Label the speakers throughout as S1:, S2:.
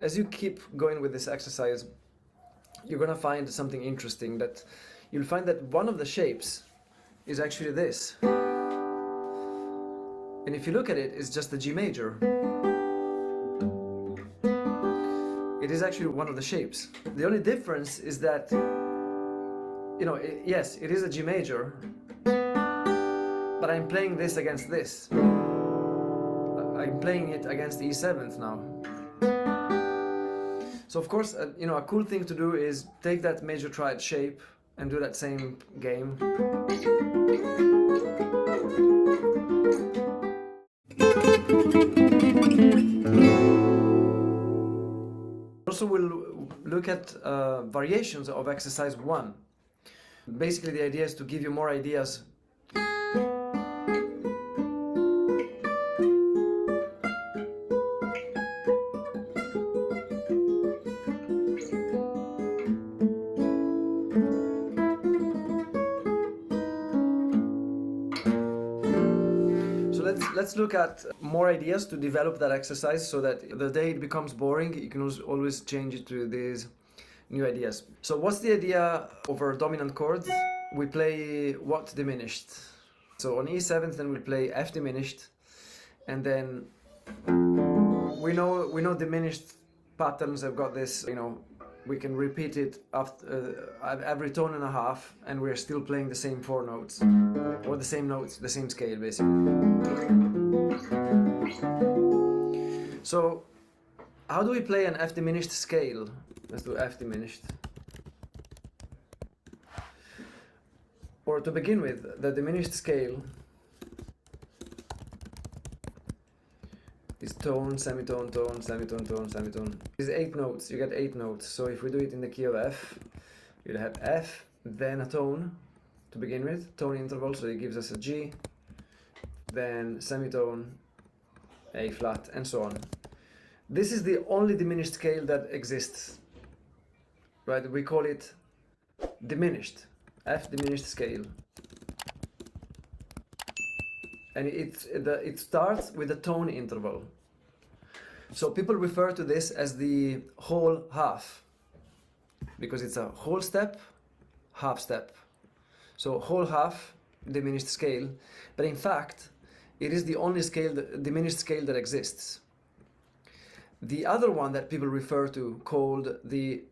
S1: As you keep going with this exercise, you're gonna find something interesting, that you'll find that one of the shapes is actually this. And if you look at it, it's just the G major. It is actually one of the shapes. The only difference is that, yes, it is a G major, but I'm playing this against this. I'm playing it against the E7th now. So of course, a cool thing to do is take that major triad shape and do that same game. Also, we'll look at variations of exercise 1. Basically, the idea is to give you more ideas. Let's look at more ideas to develop that exercise, so that the day it becomes boring, you can always change it to these new ideas. So what's the idea over dominant chords? We play what diminished. So on E7th, then we play F diminished, and then we know diminished patterns have got this, we can repeat it after every tone and a half, and we're still playing the same 4 notes, or the same notes, the same scale basically. So how do we play an F diminished scale? Let's do F diminished. Or to begin with, the diminished scale is tone, semitone, tone, semitone, tone, semitone. It's 8 notes, you get 8 notes. So if we do it in the key of F, you'll have F, then a tone to begin with, tone interval, so it gives us a G, then semitone, A flat, and so on. This is the only diminished scale that exists, right? We call it diminished, F diminished scale. And it starts with a tone interval. So people refer to this as the whole half, because it's a whole step, half step. So whole half diminished scale, but in fact, it is the only diminished scale that exists. The other one that people refer to, called the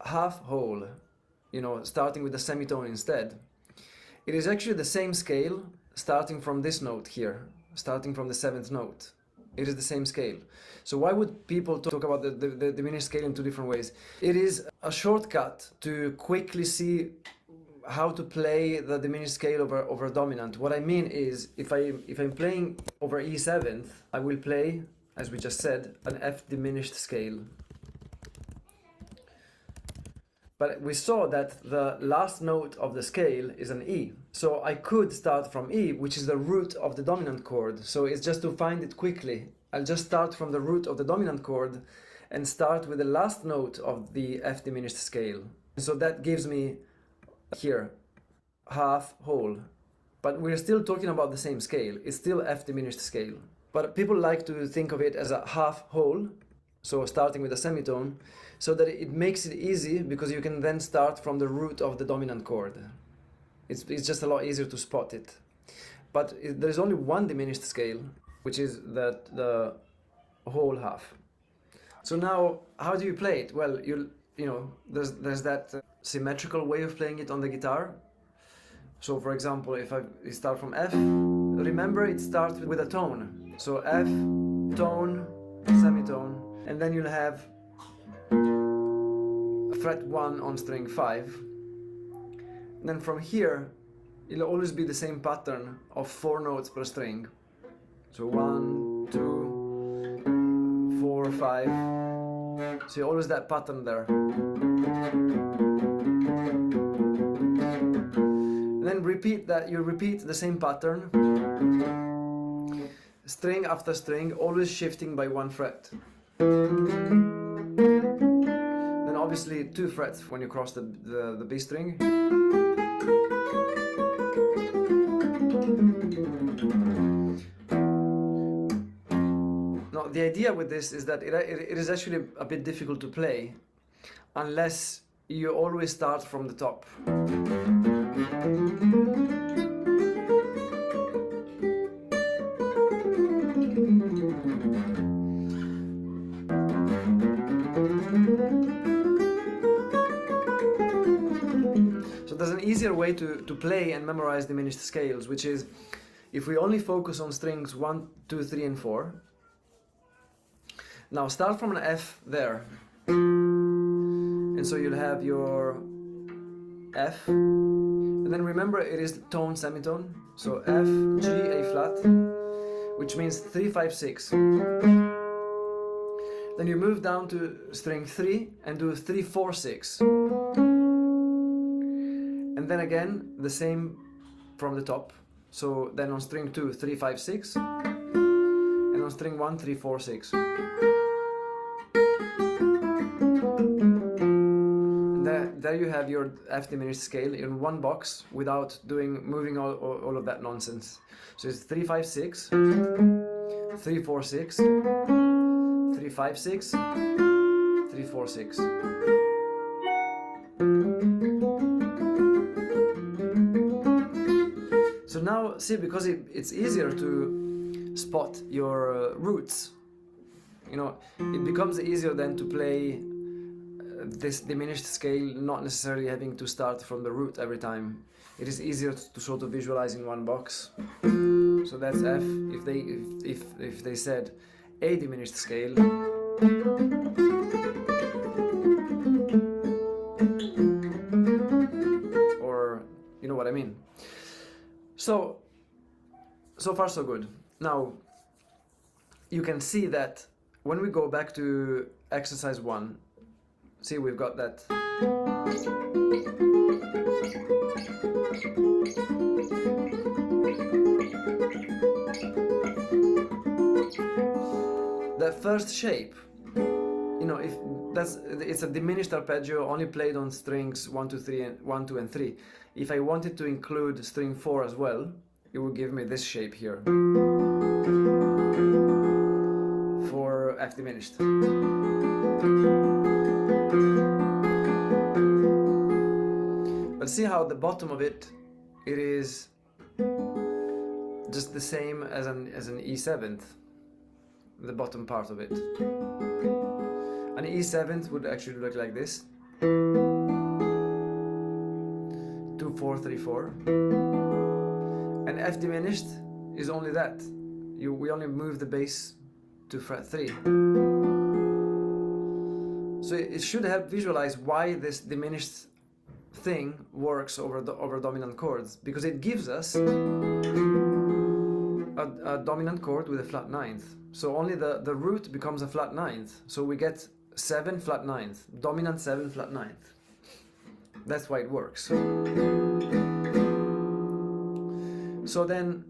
S1: half whole, starting with the semitone instead, it is actually the same scale, starting from this note here, starting from the 7th note. It is the same scale. So why would people talk about the diminished scale in 2 different ways? It is a shortcut to quickly see how to play the diminished scale over dominant. What I mean is, if I'm playing over E7th, I will play, as we just said, an F diminished scale. But we saw that the last note of the scale is an E. So I could start from E, which is the root of the dominant chord. So it's just to find it quickly. I'll just start from the root of the dominant chord and start with the last note of the F diminished scale. So that gives me here half whole. But we're still talking about the same scale. It's still F diminished scale. But people like to think of it as a half whole, so starting with a semitone, so that it makes it easy, because you can then start from the root of the dominant chord. It's just a lot easier to spot it. But there's only one diminished scale, which is the whole half. So now, how do you play it? Well, there's that symmetrical way of playing it on the guitar. So for example, if I start from F, remember it starts with a tone. So F, tone, semitone, and then you'll have fret 1 on string 5. And then from here, it'll always be the same pattern of 4 notes per string. So 1, 2, 4, 5. So always that pattern there. And then repeat that, you repeat the same pattern, string after string, always shifting by 1 fret. Then obviously 2 frets when you cross the B string. Now the idea with this is that it is actually a bit difficult to play unless you always start from the top. So there's an easier way to play and memorize diminished scales, which is if we only focus on strings 1, 2, 3, and 4. Now start from an F there. And so you'll have your F. And then remember it is tone semitone. So F, G, A flat, which means 3, 5, 6. Then you move down to string 3 and do 3, 4, 6. And then again, the same from the top. So then on string 2, 3, 5, 6. And on string 1, 3, 4, 6. And there you have your F diminished scale in one box without moving all of that nonsense. So it's 3, 5, 6, 3, 4, 6, 3, 5, 6, 3, 4, 6. So now, see, because it's easier to spot your roots, you know, it becomes easier then to play this diminished scale, not necessarily having to start from the root every time. It is easier to sort of visualize in one box. So that's F. If they said A diminished scale, or you know what I mean. So far so good. Now you can see that when we go back to exercise 1, see we've got that. That first shape, you know, it's a diminished arpeggio only played on strings 1, 2, 3, and 1, 2, and 3. If I wanted to include string 4 as well, it would give me this shape here for F diminished. But see how the bottom of it is just the same as an E7th, the bottom part of it. An E7th would actually look like this. 2, 4, 3, 4. And F diminished is only that. We only move the bass to fret 3. So it should help visualize why this diminished thing works over dominant chords, because it gives us a dominant chord with a flat ninth. So only the root becomes a flat ninth. So we get 7 flat ninth, dominant 7 flat ninth. That's why it works. So then,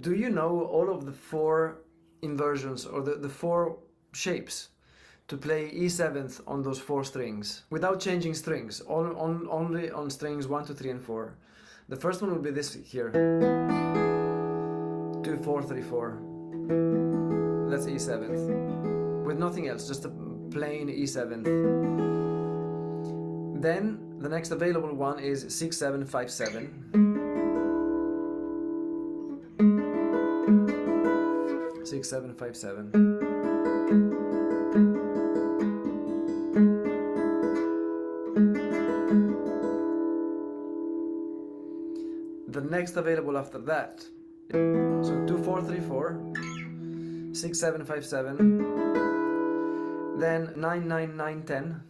S1: do you know all of the 4 inversions, or the 4 shapes to play E7th on those 4 strings without changing strings, only on strings 1, 2, 3, and 4? The first one will be this here. 2, 4, 3, 4. That's E7th. With nothing else, just a plain E7th. Then the next available one is 6, 7, 5, 7. 6, 7, 5, 7. The next available after that, so 2, 4, 3, 4, 6, 7, 5, 7, then 9, 9, 9, 10.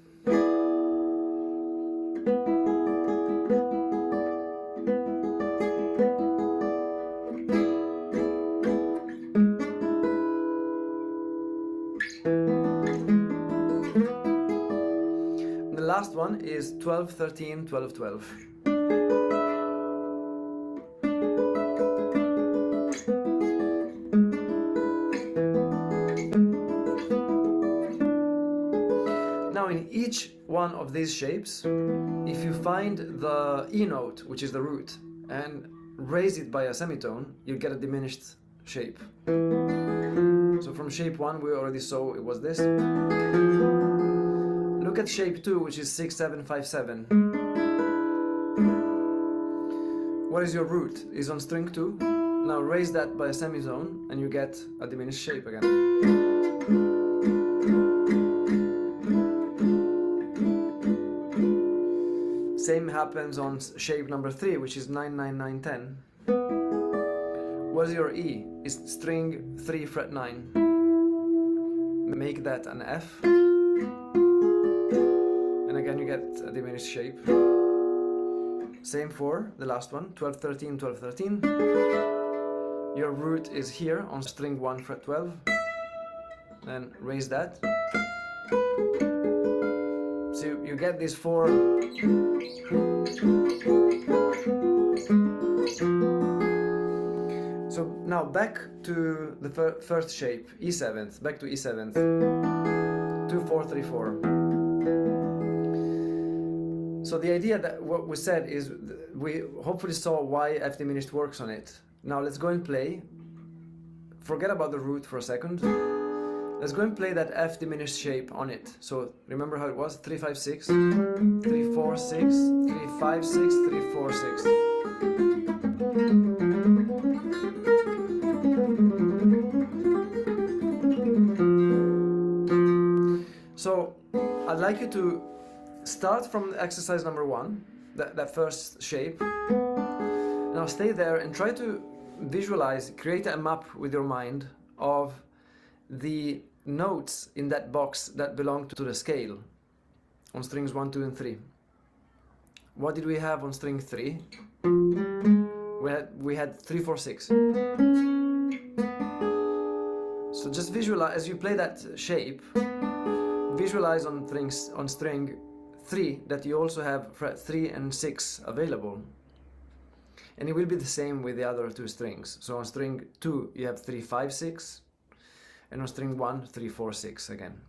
S1: The last one is 12, 13, 12, 12. Now in each one of these shapes, if you find the E note, which is the root, and raise it by a semitone, you get a diminished shape. So from shape 1 we already saw it was this. Look at shape 2, which is 6, 7, 5, 7. What is your root? Is on string 2. Now raise that by a semitone and you get a diminished shape again. Same happens on shape number 3, which is 9, 9, 9, 10. What is your E? Is string 3 fret 9. Make that an F. And again you get a diminished shape. Same for the last one, 12, 13, 12, 13. Your root is here on string 1 fret 12. Then raise that. So you get these 4. So now back to the first shape, E7th, back to E7th. 2, 4, 3, 4. So the idea that what we said is we hopefully saw why F diminished works on it. Now let's go and play. Forget about the root for a second. Let's go and play that F diminished shape on it. So remember how it was? 3, 5, 6, 3, 4, 6, 3, 5, 6, 3, 4, 6. So I'd like you to start from exercise number 1, that first shape. Now stay there and try to visualize, create a map with your mind of the notes in that box that belong to the scale on strings 1, 2, and 3. What did we have on string 3? We had 3, 4, 6. So just visualize, as you play that shape, visualize on string 3 that you also have fret 3 and 6 available. And it will be the same with the other 2 strings. So on string 2 you have 3, 5, 6, and on string 1, 3, 4, 6 again.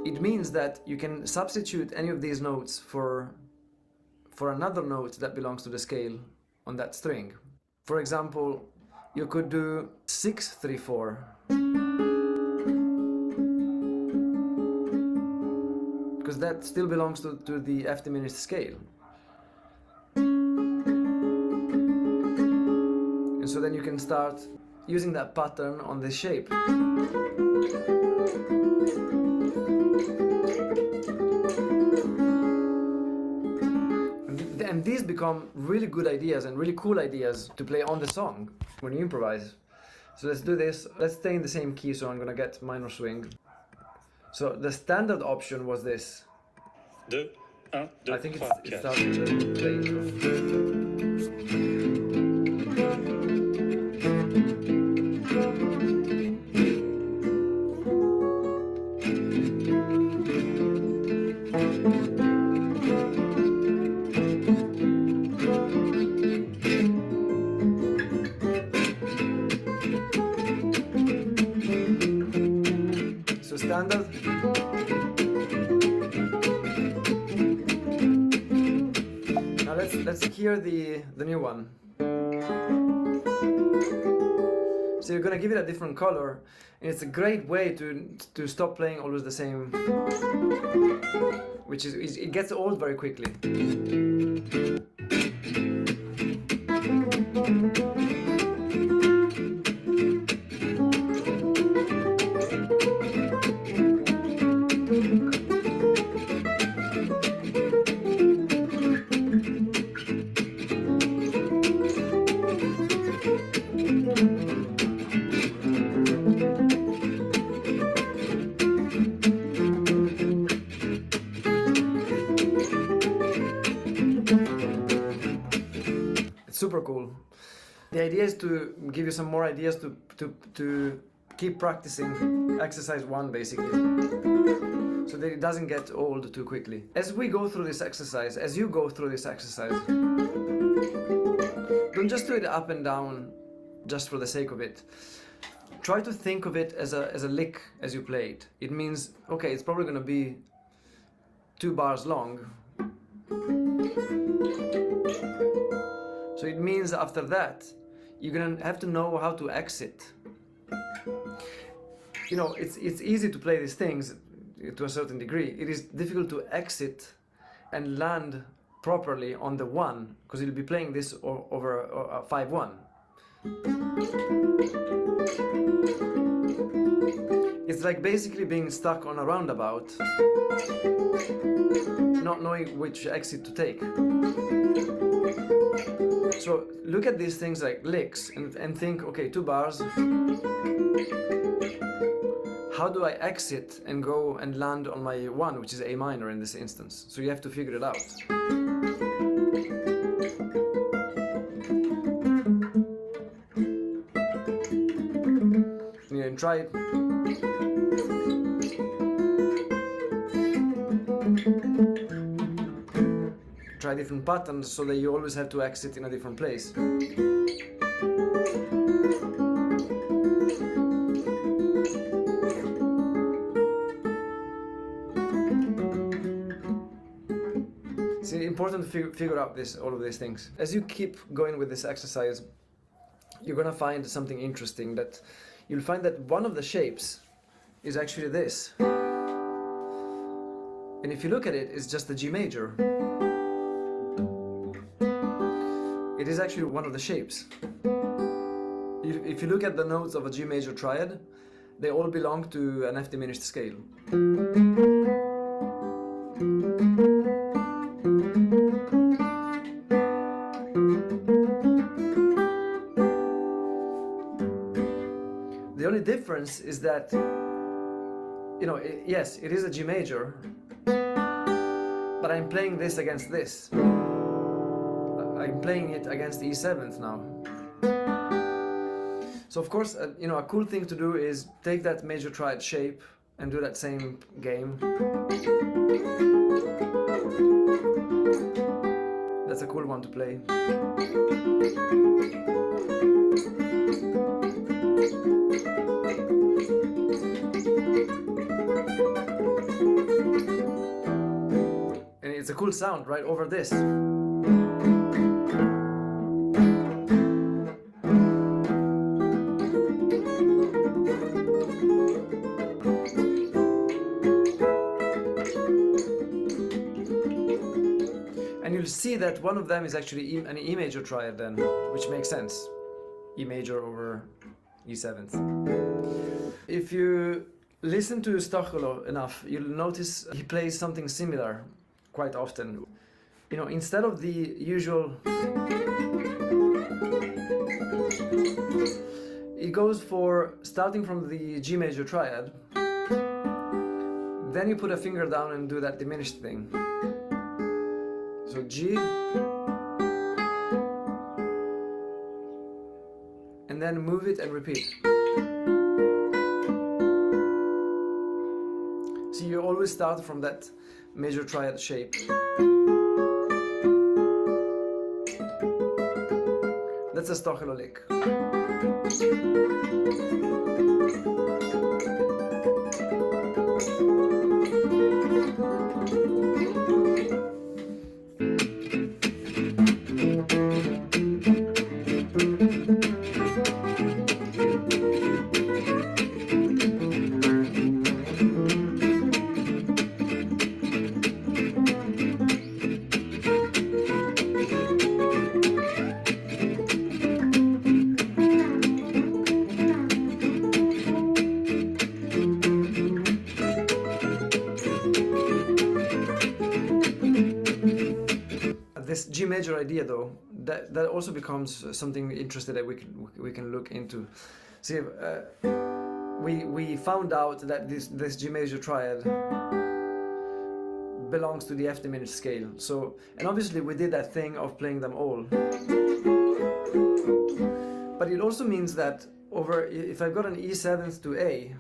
S1: It means that you can substitute any of these notes for another note that belongs to the scale on that string. For example, you could do 6, 3, 4. Because that still belongs to the F diminished scale. And so then you can start using that pattern on this shape. And these become really good ideas and really cool ideas to play on the song when you improvise. So let's do this. Let's stay in the same key, so I'm gonna get minor swing. So the standard option was this.
S2: Deux, un, deux,
S1: I think
S2: trois,
S1: it
S2: quatre.
S1: starts with the intro. So standard. Now let's hear the new one. So you're gonna give it a different color, and it's a great way to stop playing always the same, which is it gets old very quickly. Super cool. The idea is to give you some more ideas to keep practicing exercise 1 basically, so that it doesn't get old too quickly. As we go through this exercise, as you go through this exercise, don't just do it up and down just for the sake of it. Try to think of it as a lick as you play it. It means, okay, it's probably going to be 2 bars long. So it means after that, you're gonna have to know how to exit. You know, it's easy to play these things to a certain degree. It is difficult to exit and land properly on the 1, because you'll be playing this over a 5-1. It's like basically being stuck on a roundabout, not knowing which exit to take. So look at these things like licks and think, okay, 2 bars. How do I exit and go and land on my 1, which is A minor in this instance? So you have to figure it out. And try it. Try different patterns so that you always have to exit in a different place. It's important to figure out all of these things. As you keep going with this exercise, you're gonna find something interesting, that you'll find that one of the shapes is actually this. And if you look at it, it's just the G major. It is actually one of the shapes. If you look at the notes of a G major triad, they all belong to an F diminished scale. The only difference is that, you know, yes, it is a G major, but I'm playing this against this. I'm playing it against the E7th now. So of course, you know, a cool thing to do is take that major triad shape and do that same game. That's a cool one to play. And it's a cool sound right over this. And you'll see that one of them is actually an E major triad then, which makes sense. E major over E7th. If you listen to Stocholo enough, you'll notice he plays something similar quite often. You know, instead of the usual, he goes for starting from the G major triad, then you put a finger down and do that diminished thing. So G, and then move it and repeat. So you always start from that major triad shape. That's a Stocholo lick. This G major idea, though, that also becomes something interesting that we can look into. See, we found out that this G major triad belongs to the F diminished scale. So, and obviously we did that thing of playing them all. But it also means that if I've got an E7th to A,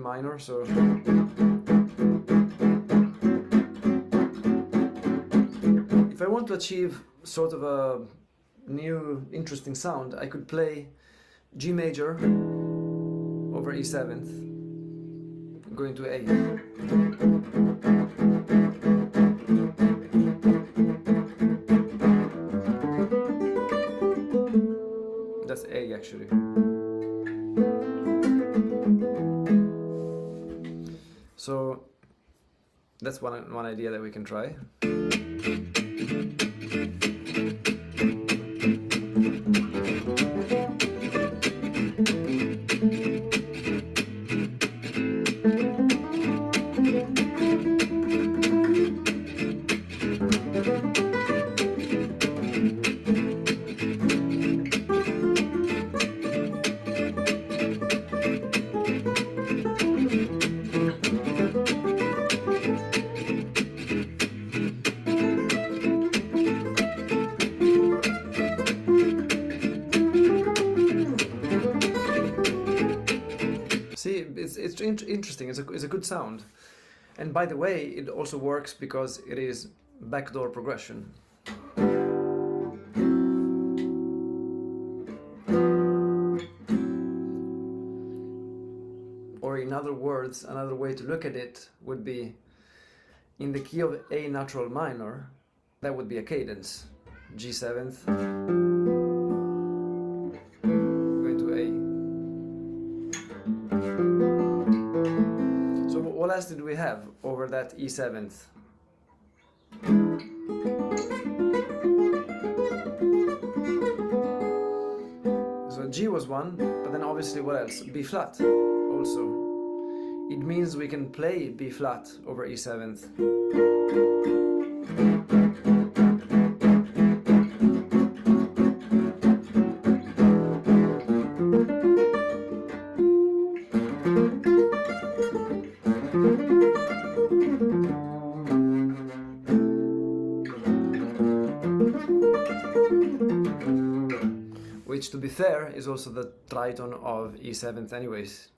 S1: minor, so if I want to achieve sort of a new interesting sound, I could play G major over E7th, going to A. actually. So that's one idea that we can try. See, it's interesting. It's a good sound, and by the way, it also works because it is backdoor progression. Or in other words, another way to look at it would be in the key of A natural minor. That would be a cadence, G7th. What else did we have over that E7th? So G was one, but then obviously what else? B flat also. It means we can play B flat over E7th. Which, to be fair, is also the tritone of E7th anyways.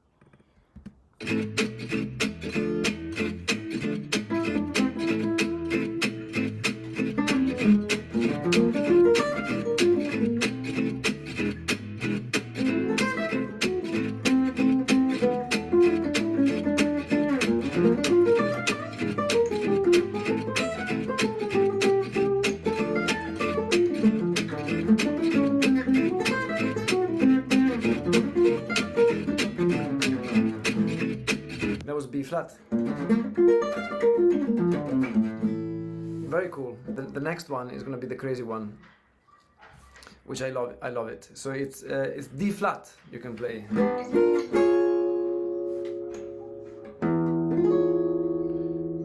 S1: That was B flat. Very cool. The next one is going to be the crazy one, which I love. I love it. So it's D flat. You can play.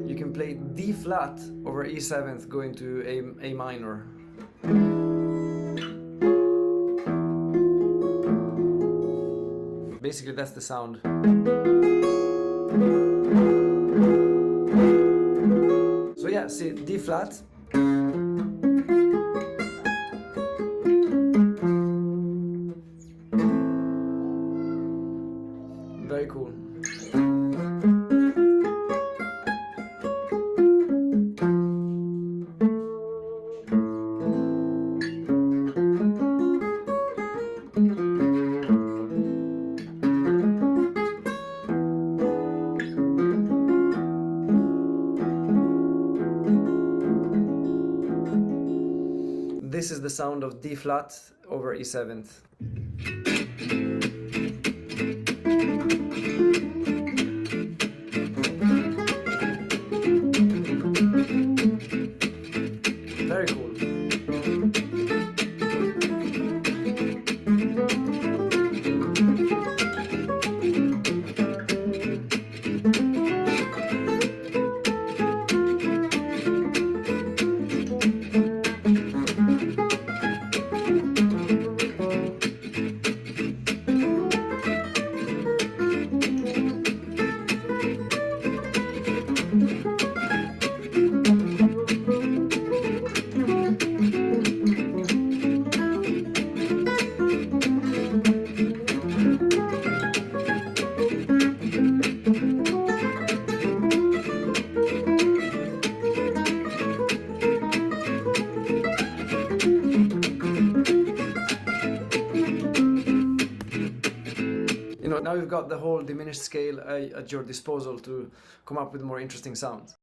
S1: You can play D flat over E7th, going to A minor. Basically, that's the sound. So yeah, see, D flat. Very cool. This is the sound of D flat over E7th. Very cool. Now you've got the whole diminished scale at your disposal to come up with more interesting sounds.